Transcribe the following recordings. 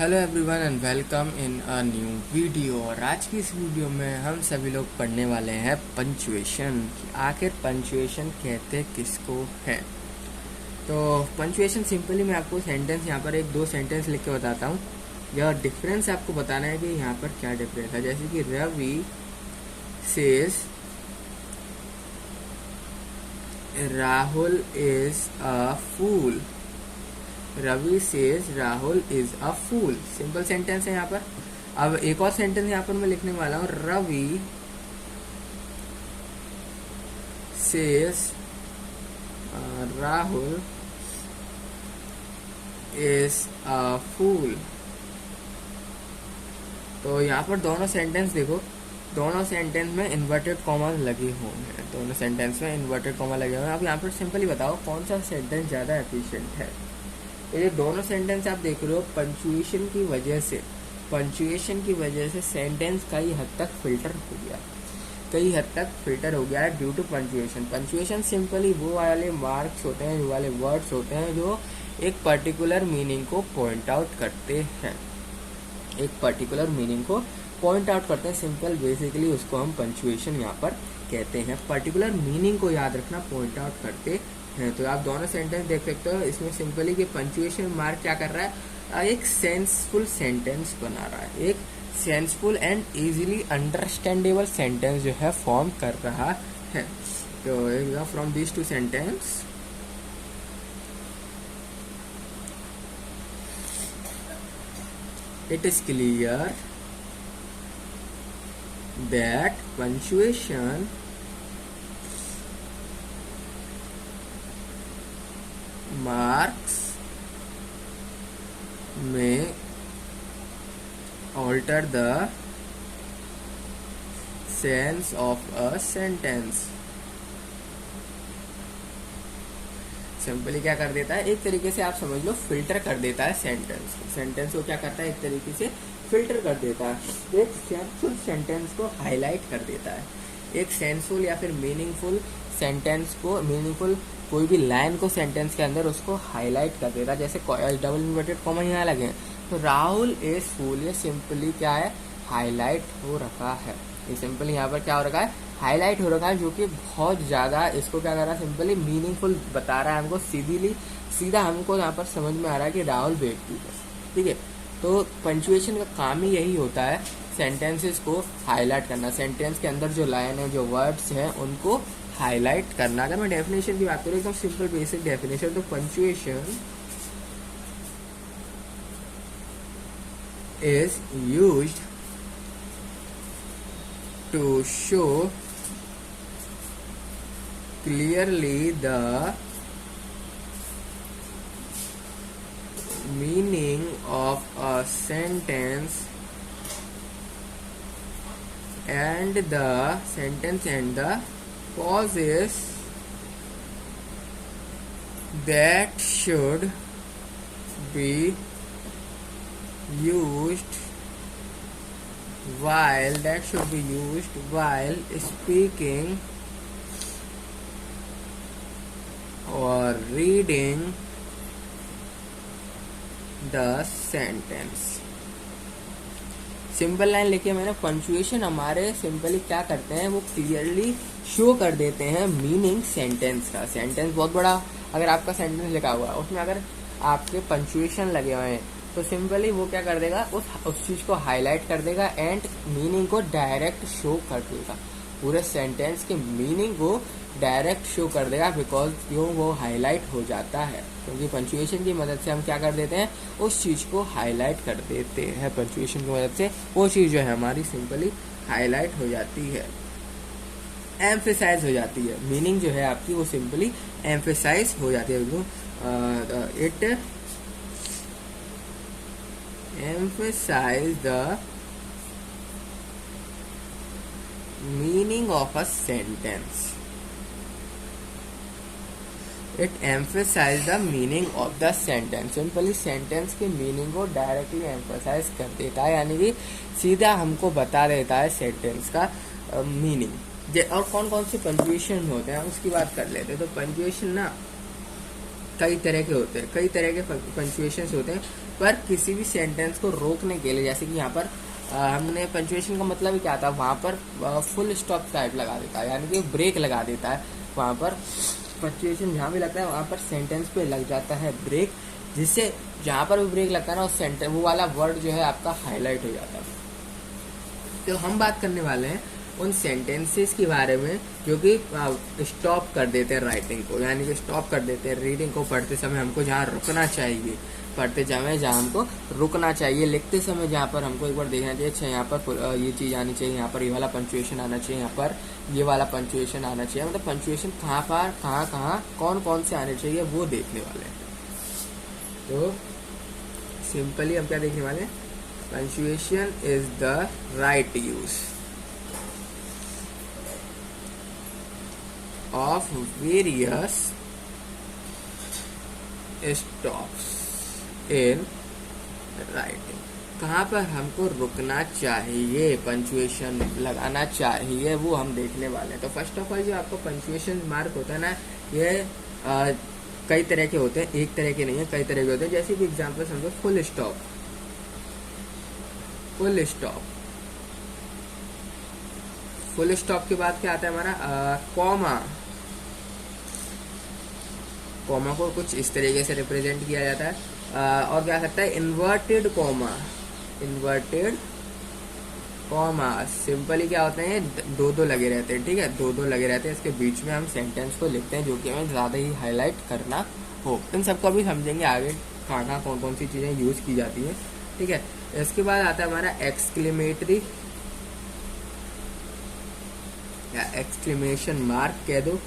Hello everyone and welcome in a new video. और आज की इस वीडियो में हम सभी लोग पढ़ने वाले हैं पंचुएशन। आखिर पंचुएशन कहते किसको है। तो पंचुएशन सिंपली मैं आपको सेंटेंस यहाँ पर एक दो सेंटेंस लिख के बताता हूँ। यह डिफरेंस आपको बताना है कि यहाँ पर क्या डिफरेंस है। जैसे कि Ravi says Rahul is a fool. Ravi says Rahul is a fool. Simple sentence है यहाँ पर। अब एक और सेंटेंस यहाँ पर मैं लिखने वाला हूँ। Ravi says Rahul is a fool. तो यहाँ पर दोनों सेंटेंस देखो, दोनों सेंटेंस में इन्वर्टेड कॉमा लगे हुए हैं। दोनों सेंटेंस में इन्वर्टेड कॉमा लगे हुए हैं। अब यहाँ पर सिंपली बताओ कौन सा सेंटेंस ज़्यादा एफिशिएंट है। ये दोनों सेंटेंस आप देख रहे हो, पंचुएशन की वजह से सेंटेंस कई हद तक फिल्टर हो गया है due to punctuation. Punctuation simply वो वाले मार्क्स होते हैं, वो वाले वर्ड्स होते हैं जो एक पर्टिकुलर मीनिंग को पॉइंट आउट करते हैं। सिंपल बेसिकली उसको हम पंचुएशन यहाँ पर कहते हैं। पर्टिकुलर मीनिंग को याद रखना, पॉइंट आउट करते हैं। तो आप दोनों सेंटेंस देख सकते हो। इसमें सिंपली कि पंचुएशन मार्क क्या कर रहा है, एक सेंसफुल सेंटेंस बना रहा है, एक senseful and easily understandable sentence जो है फॉर्म कर रहा है। तो from this two sentence, it is clear that punctuation marks may alter the sense of a sentence। Simply क्या कर देता है, एक तरीके से आप समझ लो फिल्टर कर देता है सेंटेंस को क्या करता है, एक तरीके से फिल्टर कर देता है। एक सेंसफुल सेंटेंस को हाईलाइट कर देता है। एक सेंसफुल या फिर मीनिंगफुल सेंटेंस को, मीनिंगफुल कोई भी लाइन को सेंटेंस के अंदर उसको हाईलाइट कर देता है। जैसे डबल इन्वर्टेड कॉमा यहाँ लगे हैं, तो राहुल इज फूल, ये सिंपली क्या है, हाईलाइट हो रखा है। ये सिंपली यहाँ पर क्या हो रखा है, हाईलाइट हो रखा है, जो कि बहुत ज़्यादा इसको क्या कर रहा है, सिंपली मीनिंगफुल बता रहा है हमको। सीधा हमको यहाँ पर समझ में आ रहा है कि राहुल बेवकूफ है। ठीक है, तो पंचुएशन का काम ही यही होता है, सेंटेंसेस को हाईलाइट करना। सेंटेंस के अंदर जो लाइन है, जो वर्ड्स हैं, उनको हाईलाइट करना। अगर मैं डेफिनेशन की बात करूँ, एकदम सिंपल बेसिक डेफिनेशन, तो punctuation is used to show clearly the meaning of a sentence and the pauses that should be used while speaking or reading the sentence। Simple line लिखी मैंने। पंचुएशन हमारे simply क्या करते हैं, वो clearly show कर देते हैं मीनिंग सेंटेंस का। सेंटेंस बहुत बड़ा अगर आपका सेंटेंस लिखा हुआ है, उसमें अगर आपके पंचुएशन लगे हुए हैं, तो सिंपली वो क्या कर देगा, उस चीज को हाईलाइट कर देगा एंड मीनिंग को डायरेक्ट शो कर देगा। पूरे सेंटेंस के मीनिंग को डायरेक्ट शो कर देगा, बिकॉज क्यों, वो हाईलाइट हो जाता है। क्योंकि पंचुएशन की मदद से हम क्या कर देते हैं, उस चीज को हाईलाइट कर देते हैं। पंचुएशन की मदद से वो चीज जो है हमारी सिंपली हाईलाइट हो जाती है, एम्फेसाइज हो जाती है। मीनिंग जो है आपकी वो सिंपली एम्फेसाइज हो जाती है। It emphasize the meaning of a sentence। It emphasize the meaning of the sentence। Simply sentence के मीनिंग को डायरेक्टली एम्फेसाइज कर देता है, यानी कि सीधा हमको बता देता है सेंटेंस का मीनिंग। और कौन कौन से पंचुएशन होते हैं उसकी बात कर लेते हैं। तो पंचुएशन ना कई तरह के होते हैं, कई तरह के पंचुएशन होते हैं। पर किसी भी सेंटेंस को रोकने के लिए, जैसे कि यहाँ पर हमने पंचुएशन का मतलब ही क्या था, वहाँ पर फुल स्टॉप टाइप लगा देता है, यानी कि ब्रेक लगा देता है। वहाँ पर पंचुएशन जहाँ भी लगता है वहाँ पर सेंटेंस पे लग जाता है ब्रेक, जिससे जहाँ पर भी ब्रेक लगता है ना, उस सेंटेंस वो वाला वर्ड जो है आपका हाईलाइट हो जाता है। तो हम बात करने वाले हैं उन सेंटेंसेस के बारे में जो कि स्टॉप कर देते हैं राइटिंग को, यानी कि स्टॉप कर देते हैं रीडिंग को। पढ़ते समय हमको जहाँ रुकना चाहिए, पढ़ते समय जहाँ हमको रुकना चाहिए, लिखते समय जहाँ पर हमको एक बार देखना चाहिए, अच्छा यहाँ पर ये चीज़ आनी चाहिए, यहाँ पर ये वाला पंचुएशन आना चाहिए, यहाँ पर ये वाला पंचुएशन आना चाहिए। मतलब पंचुएशन कहाँ पर कहाँ कौन कौन से आने चाहिए वो देखने वाले हैं। तो सिंपली हम क्या देखने वाले हैं, punctuation is the right use of various stops in writing। कहाँ पर हमको रुकना चाहिए, पंचुएशन लगाना चाहिए, वो हम देखने वाले हैं। तो फर्स्ट ऑफ ऑल जो आपको पंचुएशन मार्क होता है ना, ये कई तरह के होते हैं, एक तरह के नहीं है, कई तरह के होते हैं। जैसे कि एग्जांपल समझो, full stop, full stop, full stop के बाद क्या आता है हमारा कॉमा। कॉमा को कुछ इस तरीके से रिप्रेजेंट किया जाता है। और क्या सकता है, inverted comma, inverted comma. Simply क्या होते हैं, दो दो लगे रहते हैं, ठीक है, दो दो लगे रहते हैं, इसके बीच में हम सेंटेंस को लिखते हैं जो कि हमें ज़्यादा ही हाईलाइट करना हो। इन सबको अभी समझेंगे आगे कहाँ कौन कौन सी चीज़ें यूज़ की जाती हैं, ठीक है। इसके बाद आता है हमारा एक्सक्लेमेटरी या एक्सक्लेमेशन मार्क कह दो,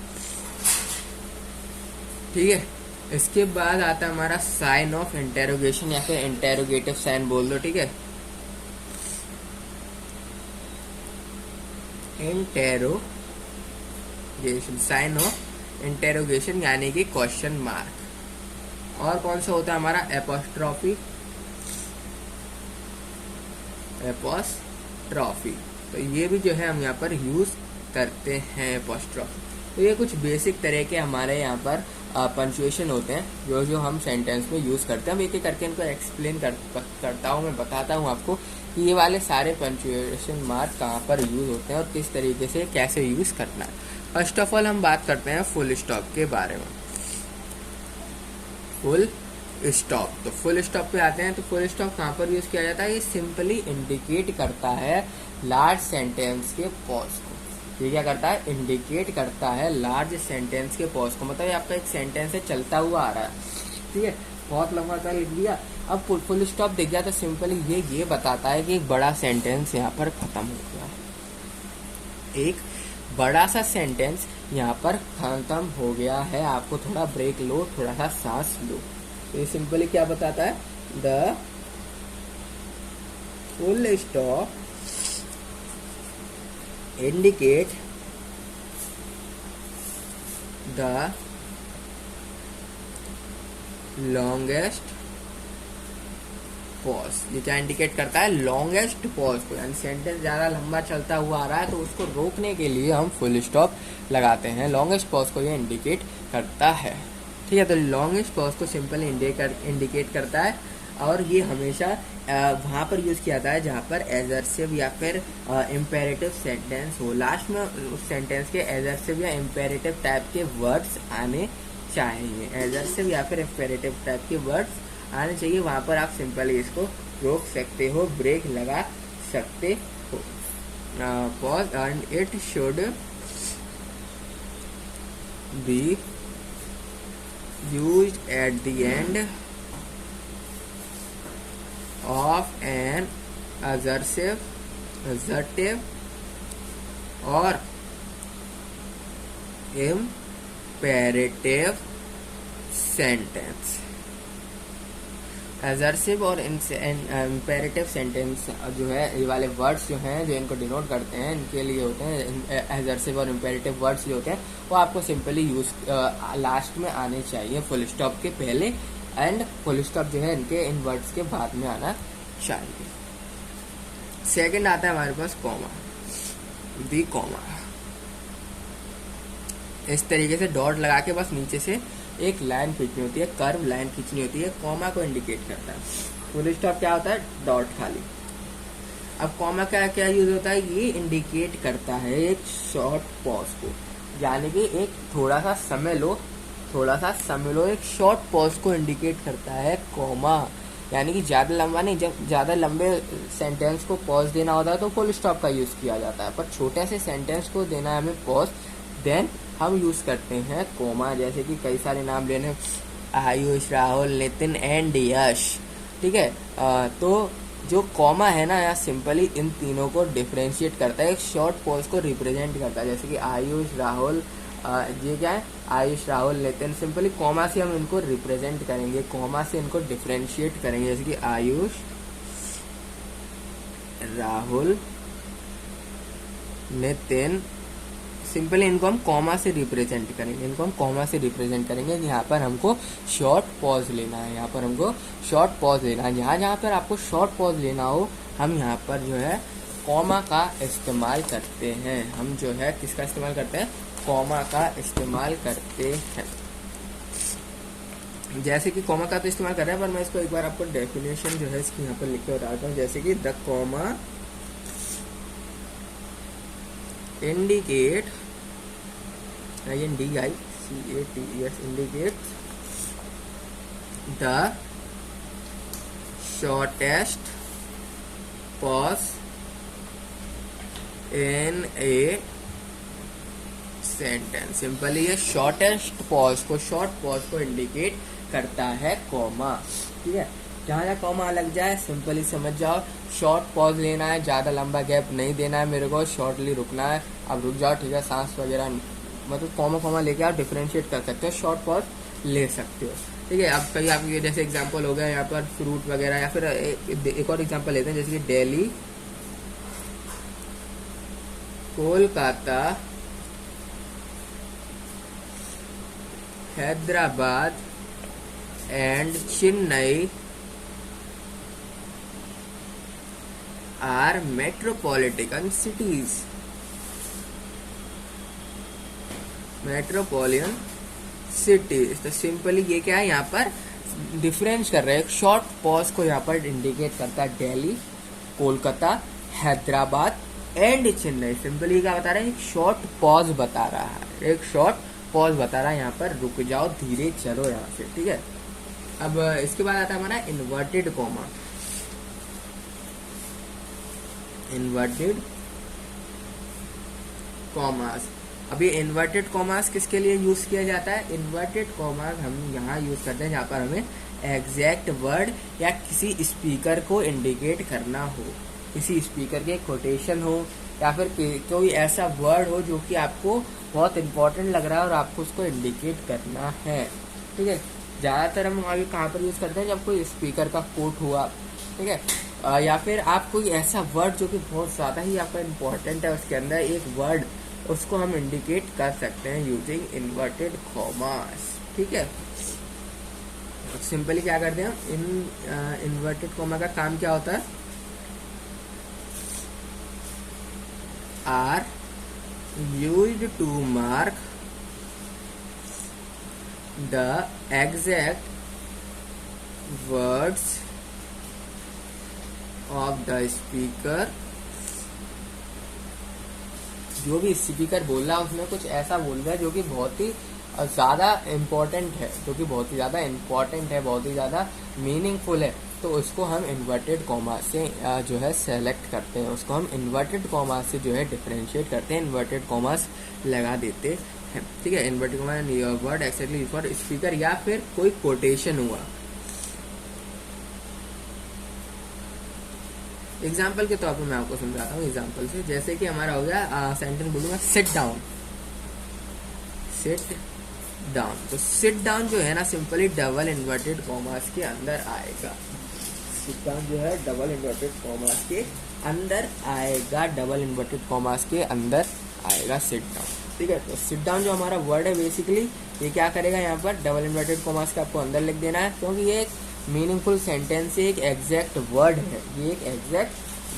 ठीक है। इसके बाद आता है हमारा साइन ऑफ इंटेरोगेशन या फिर इंटेरोगेटिव साइन बोल दो, ठीक है। इंटेरोगेशन, साइन ऑफ इंटेरोगेशन यानी कि क्वेश्चन मार्क। और कौन सा होता है हमारा, एपोस्ट्रॉफी, एपोस्ट्रॉफी। तो ये भी जो है हम यहाँ पर यूज करते हैं, एपोस्ट्रॉफी। तो ये कुछ बेसिक तरह के हमारे यहाँ पर पंचुएशन होते हैं जो हम सेंटेंस में यूज़ करते हैं। हम एक एक करके इनको एक्सप्लेन करता हूँ, मैं बताता हूँ आपको कि ये वाले सारे पंचुएशन मार्क कहाँ पर यूज़ होते हैं और किस तरीके से कैसे यूज़ करना है। फर्स्ट ऑफ ऑल हम बात करते हैं फुल स्टॉप के बारे में। फुल स्टॉप, तो फुल स्टॉप पे आते हैं। तो फुल स्टॉप कहाँ पर यूज़ किया जाता है, ये सिंपली इंडिकेट करता है लार्ज सेंटेंस के पॉज को। ये क्या करता है, इंडिकेट करता है लार्ज सेंटेंस के पॉज को। मतलब ये आपका एक सेंटेंस है, चलता हुआ आ रहा है, ठीक है, बहुत लंबा सा लिख दिया, अब फुल स्टॉप दिख गया, तो सिंपली ये बताता है कि एक बड़ा सेंटेंस यहाँ पर खत्म हो गया, एक बड़ा सा सेंटेंस यहाँ पर खत्म हो गया है, आपको थोड़ा ब्रेक लो, थोड़ा सा सांस लो। तो ये सिंपली क्या बताता है, the full stop indicate the longest pause। ये क्या इंडिकेट करता है, लॉन्गेस्ट पॉज को, यानी सेंटेंस ज़्यादा लंबा चलता हुआ आ रहा है तो उसको रोकने के लिए हम फुल स्टॉप लगाते हैं। लॉन्गेस्ट पॉज को ये इंडिकेट करता है, ठीक है। तो लॉन्गेस्ट पॉज को सिंपली इंडिकेट करता है, और ये हमेशा वहाँ पर यूज़ किया जाता है जहाँ पर एजर्सिव या फिर इम्पेरेटिव सेंटेंस हो। लास्ट में उस सेंटेंस के एजर्सिव या इम्पेरेटिव टाइप के वर्ड्स आने चाहिए, एजर्सिव या फिर इम्पेरेटिव टाइप के वर्ड्स आने चाहिए। वहाँ पर आप सिंपली इसको रोक सकते हो, ब्रेक लगा सकते हो। Pause and it should be used at the end of an assertive or imperative sentence। assertive और imperative sentence जो है, ये वाले वर्ड्स जो हैं जो इनको डिनोट करते हैं, इनके लिए होते हैं assertive और imperative वर्ड्स जो होते हैं वो आपको सिंपली यूज लास्ट में आने चाहिए, फुल स्टॉप के पहले, एंड फुल स्टॉप जो है इनके इन वर्ड्स के बाद में आना चाहिए। सेकंड आता है हमारे पास कॉमा, दी कॉमा। इस तरीके से डॉट लगा के बस नीचे से एक लाइन खींचनी होती है, कर्व लाइन खींचनी होती है, कॉमा को इंडिकेट करता है। फुल स्टॉप क्या होता है, डॉट खाली। अब कॉमा का क्या यूज होता है, ये इंडिकेट करता है एक शॉर्ट पॉज को, यानी कि एक थोड़ा सा समय लो, एक शॉर्ट पॉज को इंडिकेट करता है कॉमा। यानी कि ज्यादा लंबा नहीं, जब ज्यादा लंबे सेंटेंस को पॉज देना होता है तो फुल स्टॉप का यूज किया जाता है, पर छोटे से सेंटेंस को देना है हमें पॉज, देन हम यूज करते हैं कॉमा। जैसे कि कई सारे नाम लेने, आयुष, राहुल, नितिन एंड यश, ठीक है। तो जो कॉमा है ना, यहाँ सिंपली इन तीनों को डिफरेंशिएट करता है, एक शॉर्ट पॉज को रिप्रेजेंट करता है। जैसे कि आयुष, राहुल, ये क्या है, आयुष, राहुल, नितिन, सिंपली कॉमा से हम इनको रिप्रेजेंट करेंगे, कॉमा से इनको डिफरेंशिएट करेंगे। जैसे कि आयुष, राहुल, नितिन, सिंपली इनको हम कॉमा से रिप्रेजेंट करेंगे, यहाँ पर हमको शॉर्ट पॉज लेना है, जहाँ पर आपको शॉर्ट पॉज लेना हो, हम यहाँ पर जो है कॉमा का इस्तेमाल करते हैं। हम जो है किसका इस्तेमाल करते हैं, कॉमा का इस्तेमाल करते हैं। जैसे कि कॉमा का तो इस्तेमाल कर रहे हैं, पर मैं इसको एक बार आपको डेफिनेशन जो है इसकी यहाँ पर लिख के बताता हूँ। जैसे कि the comma indicate, INDICATES, indicates the shortest pause in a sentence। Simply ये शॉर्ट पॉज को इंडिकेट करता है कॉमा, ठीक है। जहाँ कॉमा लग जाए सिंपली समझ जाओ, शॉर्ट पॉज लेना है, ज्यादा लंबा गैप नहीं देना है मेरे को, शॉर्टली रुकना है। अब रुक जाओ, ठीक है, सांस वगैरह, मतलब कॉमा लेके आप डिफरेंशिएट कर सकते हो, शॉर्ट पॉज ले सकते हो, ठीक है। अब कहीं आपके जैसे एग्जांपल हो गया यहाँ पर फ्रूट वगैरह, या फिर एक और एग्जांपल लेते हैं, जैसे कि Delhi, Kolkata, Hyderabad and Chennai are metropolitan cities. तो सिंपली ये क्या है, यहाँ पर डिफरेंस कर रहे हैं, शॉर्ट पॉज को यहाँ पर इंडिकेट करता है, दिल्ली, कोलकाता, हैदराबाद एंड चेन्नई। सिंपली क्या बता रहा है, एक शॉर्ट पॉज बता रहा है, यहाँ पर रुक जाओ, धीरे चलो यहाँ से, ठीक है। अब इसके बाद आता है हमारा इन्वर्टेड कॉमास। अब ये इन्वर्टेड कॉमास किसके लिए यूज किया जाता है, इन्वर्टेड कॉमास हम यहाँ यूज करते हैं जहाँ पर हमें एग्जैक्ट वर्ड या किसी स्पीकर को इंडिकेट करना हो, किसी स्पीकर के कोटेशन हो, या फिर कोई ऐसा वर्ड हो जो कि आपको बहुत इंपॉर्टेंट लग रहा है और आपको उसको इंडिकेट करना है, ठीक है। ज्यादातर हम अभी कहाँ पर यूज करते हैं, जब कोई स्पीकर का कोट हुआ, ठीक है, या फिर आप कोई ऐसा वर्ड जो कि बहुत ज्यादा ही आपका इम्पोर्टेंट है, उसके अंदर एक वर्ड, उसको हम इंडिकेट कर सकते हैं यूजिंग इन्वर्टेड कॉमास, ठीक है। सिंपली क्या करते हैं, इन्वर्टेड कॉमा का काम क्या होता है, are used to mark the exact words of the speaker. जो भी स्पीकर बोल रहा है उसमें कुछ ऐसा बोल रहा है जो कि बहुत ही ज्यादा इम्पोर्टेंट है, बहुत ही ज्यादा मीनिंगफुल है, तो उसको हम इन्वर्टेड कॉमा से जो है सेलेक्ट करते हैं, उसको हम इन्वर्टेड कॉमा से जो है डिफरेंशिएट करते हैं, इन्वर्टेड कॉमास लगा देते हैं, ठीक है। Inverted comma word exactly for speaker, या फिर कोई कोटेशन हुआ। एग्जाम्पल के तौर पर मैं आपको समझाता हूँ एग्जाम्पल से। जैसे कि हमारा हो गया सेंटेंस बोलूंगा सिट डाउन, तो सिट डाउन जो है ना, सिंपली डबल इन्वर्टेड कॉमास के अंदर आएगा। सिट डाउन जो है डबल इन्वर्टेड कॉमास के अंदर आएगा, सिट डाउन, ठीक है। तो सिट डाउन जो हमारा वर्ड है, बेसिकली ये क्या करेगा, यहाँ पर डबल इन्वर्टेड कॉमास का आपको अंदर लिख देना है, क्योंकि ये एक मीनिंगफुल सेंटेंस से एक एग्जैक्ट वर्ड है, ये एक एग्जैक्ट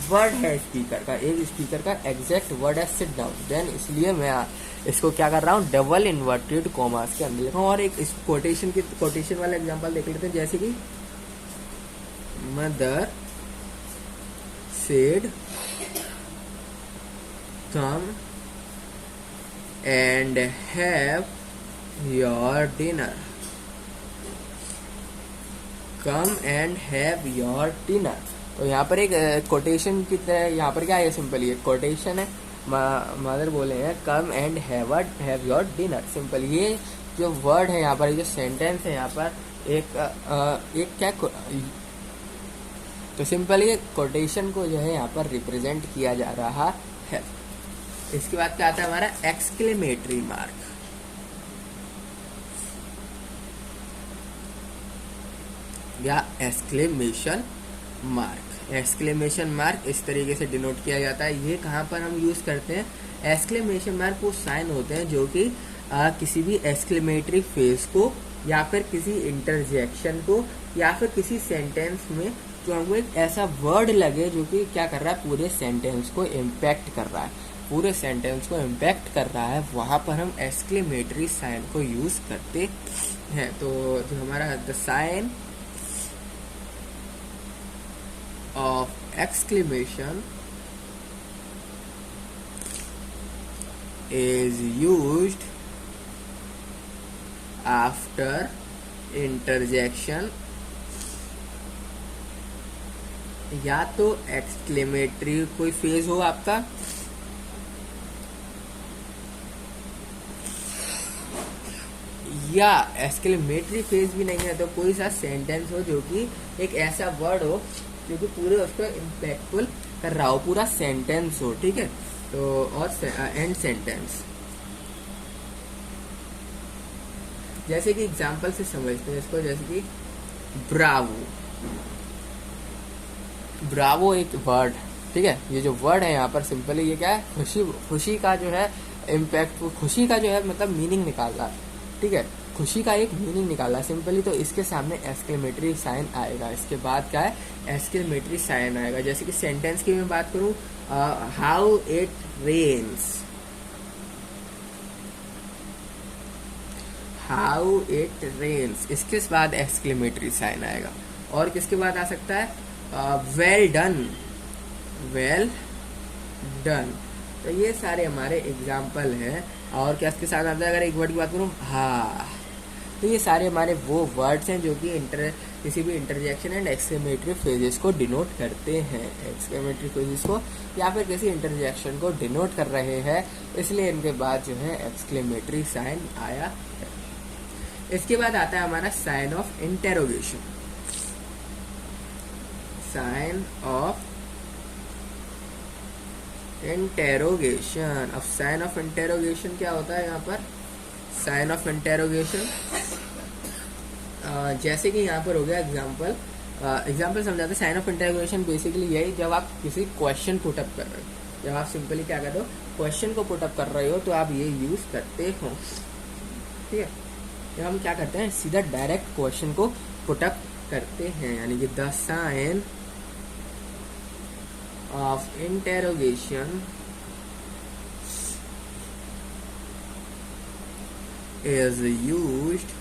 वर्ड है स्पीकर का एग्जैक्ट वर्ड है सिट डाउन, देन इसलिए मैं इसको क्या कर रहा हूँ, डबल इन्वर्टेड कॉमास के अंदर लिखा हूँ। और एक इस कोटेशन वाला एग्जांपल देख लेते हैं, जैसे कि mother said come and have your dinner. Come and have your dinner. तो यहाँ पर एक कोटेशन की तरह, यहाँ पर क्या है, सिंपली एक कोटेशन है। मदर बोले हैं come and have your dinner. Simple ये जो वर्ड है यहाँ पर, जो सेंटेंस है यहाँ पर एक क्या, तो सिंपल ये कोटेशन को जो है यहाँ पर रिप्रेजेंट किया जा रहा है। इसके बाद क्या आता है हमारा एक्सक्लेमेटरी मार्क। या एक्सक्लेमेशन मार्क। एक्सक्लेमेशन मार्क इस तरीके से डिनोट किया जाता है। ये कहाँ पर हम यूज करते हैं? एक्सक्लेमेशन मार्क वो साइन होते हैं जो कि किसी भी एक्सक्लेमेटरी फेज को या फिर किसी इंटरजेक्शन को या फिर किसी सेंटेंस में जो हमको एक ऐसा वर्ड लगे जो कि क्या कर रहा है, पूरे सेंटेंस को इम्पैक्ट कर रहा है, पूरे सेंटेंस को इम्पैक्ट कर रहा है, वहां पर हम एक्सक्लेमेटरी साइन को यूज करते हैं। तो जो हमारा the sign of exclamation is used after interjection, या तो एक्सक्लेमेटरी कोई फेज हो आपका, या एक्सक्लेमेटरी फेज भी नहीं है तो कोई सा सेंटेंस हो जो कि एक ऐसा वर्ड हो जो कि पूरे उसको इम्पैक्टफुल कर रहा हो, पूरा सेंटेंस हो, ठीक है। तो और एंड सेंटेंस, जैसे कि एग्जांपल से समझते हैं इसको, जैसे कि ब्रावो। ब्रावो एक वर्ड, ठीक है। ये जो वर्ड है यहाँ पर सिंपली ये क्या है, खुशी, खुशी का जो है इम्पैक्ट, खुशी का जो है मतलब मीनिंग निकाल रहा है, ठीक है, खुशी का एक मीनिंग निकाला सिंपली। तो इसके सामने एक्सक्लेमेटरी साइन आएगा। इसके बाद क्या है, एक्सक्लेमेटरी साइन आएगा। जैसे कि सेंटेंस की मैं बात करूं, how it rains, how it rains, इसके बाद एक्सक्लेमेटरी साइन आएगा। और किसके बाद आ सकता है, वेल डन, वेल डन। तो ये सारे हमारे एग्जाम्पल हैं। और क्या इसके साथ आता है, अगर एक वर्ड की बात करूं, हाँ, तो ये सारे हमारे वो वर्ड्स हैं जो कि किसी भी इंटरजेक्शन एंड एक्सक्लेमेटरी फेजेस को डिनोट करते हैं, एक्सक्लेमेटरी फेजेस को या फिर किसी इंटरजेक्शन को डिनोट कर रहे हैं, इसलिए इनके बाद जो है एक्सक्लेमेटरी साइन आया है। इसके बाद आता है हमारा sign of interrogation. Sign of interrogation. अब साइन ऑफ इंटेरोगेशन क्या होता है यहाँ पर, साइन ऑफ इंटेरोगेशन जैसे कि यहाँ पर हो गया एग्जाम्पल, एग्जाम्पल समझाते हैं। साइन ऑफ इंटेरोगेशन बेसिकली यही, जब आप किसी क्वेश्चन पुटअप कर रहे हो, जब आप सिंपली क्या कर रहे हो, क्वेश्चन को पुटअप कर रहे हो, तो आप ये यूज करते हो, ठीक है। जब हम क्या करते हैं, सीधा डायरेक्ट क्वेश्चन को पुटअप करते हैं, यानी कि the sign of interrogation is used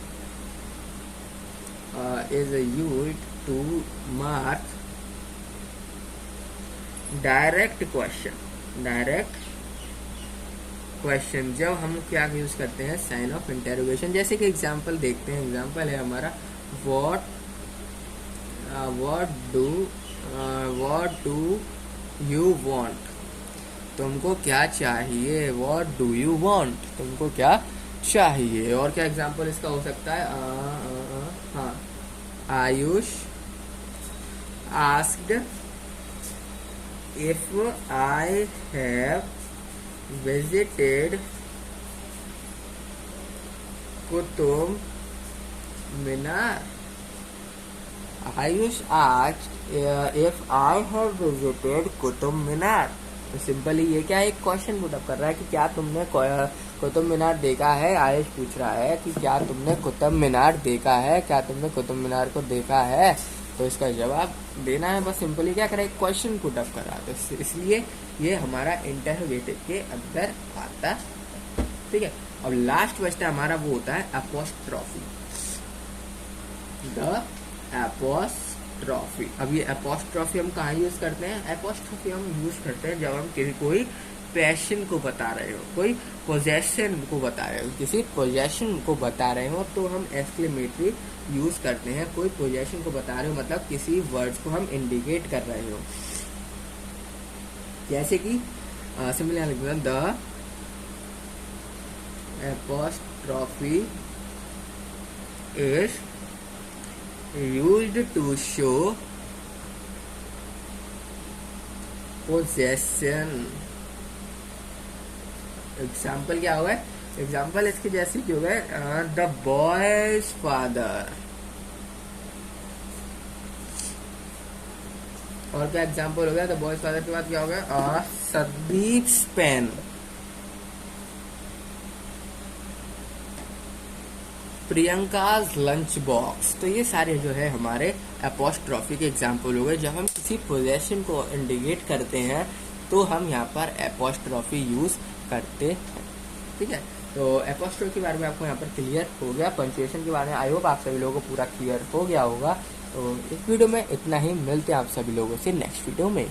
to mark direct question। जब हम क्या यूज करते हैं, साइन ऑफ इंटेरोगेशन। जैसे कि एग्जांपल देखते हैं, एग्जांपल है हमारा what do you want, तुमको क्या चाहिए, what do you want, तुमको क्या चाहिए। और क्या एग्जाम्पल इसका हो सकता है, हाँ, Ayush asked if I have visited Qutub Minar. Ayush asked if I have visited Qutub Minar. तो सिंपली ये क्या है, एक क्वेश्चन पुटअप कर रहा है कि क्या तुमने कुतुब मीनार देखा है। आयुष पूछ रहा है कि क्या तुमने कुतुब मीनार देखा है, क्या तुमने कुतुब मीनार को देखा है। तो इसका जवाब देना है, बस सिंपली क्या करें, क्वेश्चन पुटअप करा। तो इसलिए ये हमारा इंटरोगेटिव के अंदर आता है, ठीक है। और लास्ट बचता हमारा वो होता है अपोस्ट्रोफी। The apostrophe. अब ये एपोस्ट्रॉफी हम कहाँ यूज करते हैं? एपोस्ट्रॉफी हम यूज करते हैं जब हम किसी कोई पैशन को बता रहे हो, कोई पोजेशन को बता रहे हो, किसी पोजेशन को बता रहे हो तो हम एक्सक्लेमेटरी यूज करते हैं। कोई पोजेशन को बता रहे हो मतलब किसी वर्ड्स को हम इंडिकेट कर रहे हो, जैसे कि सिंपली यहाँ लिख दें, the apostrophe is used to show possession. Example क्या होगा? एग्जाम्पल इसके जैसे कि होगा द बॉयज फादर। और क्या एग्जाम्पल हो गया? द बॉयज फादर के बाद क्या होगा? Sandeep pen. Priyanka's lunch box. तो ये सारे जो है हमारे एपोस्ट्रॉफी के एग्जाम्पल हो गए। जब हम किसी पोजेशन को इंडिकेट करते हैं तो हम यहाँ पर एपोस्ट्रॉफी यूज करते हैं। ठीक है, तो एपोस्ट्रॉफी के बारे में आपको यहाँ पर क्लियर हो गया। पंचुएशन के बारे में आई होप आप सभी लोगों को पूरा क्लियर हो गया होगा। तो इस वीडियो में इतना ही, मिलते हैं आप सभी लोगों से नेक्स्ट वीडियो में।